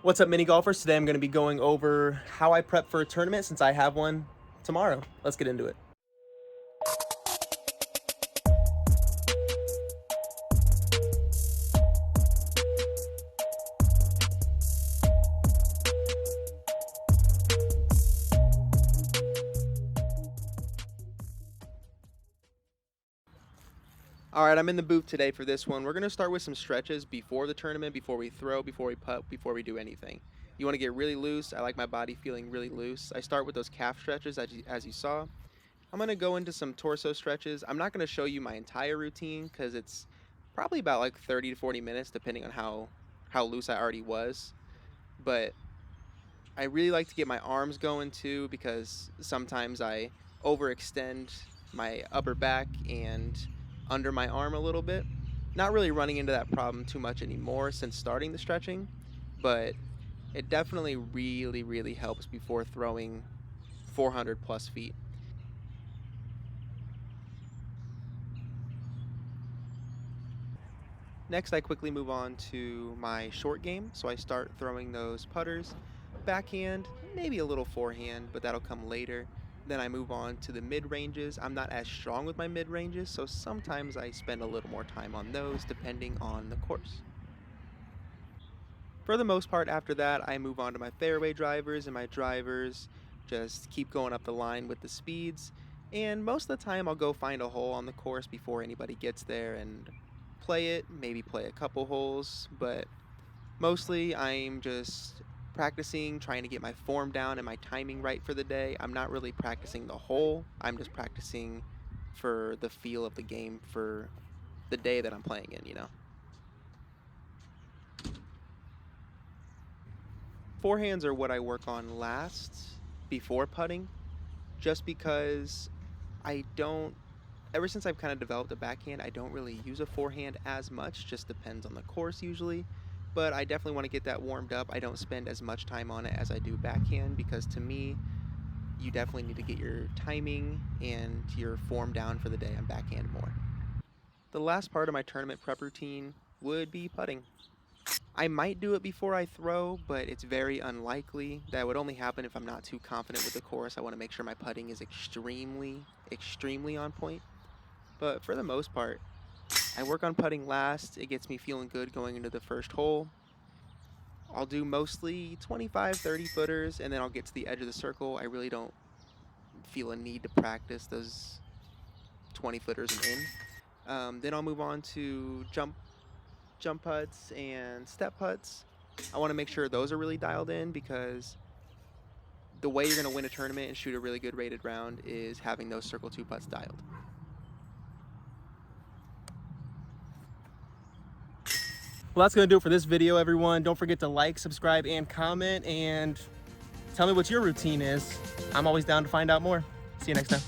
What's up, mini golfers? Today I'm going to be going over how I prep for a tournament since I have one tomorrow. Let's get into it. Alright, I'm in the booth today for this one. We're going to start with some stretches before the tournament, before we throw, before we putt, before we do anything. You want to get really loose. I like my body feeling really loose. I start with those calf stretches as you saw. I'm going to go into some torso stretches. I'm not going to show you my entire routine because it's probably about like 30 to 40 minutes depending on how loose I already was. But I really like to get my arms going too because sometimes I overextend my upper back and under my arm a little bit. Not really running into that problem too much anymore since starting the stretching, but it definitely really helps before throwing 400 plus feet. Next, I quickly move on to my short game, so I start throwing those putters, backhand, maybe a little forehand, but that'll come later. Then I move on to the mid-ranges. I'm not as strong with my mid-ranges, so sometimes I spend a little more time on those depending on the course. For the most part, after that, I move on to my fairway drivers, and my drivers just keep going up the line with the speeds. And most of the time, I'll go find a hole on the course before anybody gets there and play it, maybe play a couple holes, but mostly I'm just practicing, trying to get my form down and my timing right for the day. I'm not really practicing the hole, I'm just practicing for the feel of the game for the day that I'm playing in, you know. Forehands are what I work on last before putting, just because ever since I've kind of developed a backhand, I don't really use a forehand as much, just depends on the course usually. But I definitely want to get that warmed up. I don't spend as much time on it as I do backhand because to me, you definitely need to get your timing and your form down for the day on backhand more. The last part of my tournament prep routine would be putting. I might do it before I throw, but it's very unlikely. That would only happen if I'm not too confident with the course. I want to make sure my putting is extremely on point. But for the most part, I work on putting last. It gets me feeling good going into the first hole. I'll do mostly 25, 30 footers, and then I'll get to the edge of the circle. I really don't feel a need to practice those 20 footers and in. Then I'll move on to jump putts and step putts. I want to make sure those are really dialed in because the way you're going to win a tournament and shoot a really good rated round is having those circle 2 putts dialed. Well, that's going to do it for this video, everyone. Don't forget to like, subscribe, and comment, and tell me what your routine is. I'm always down to find out more. See you next time.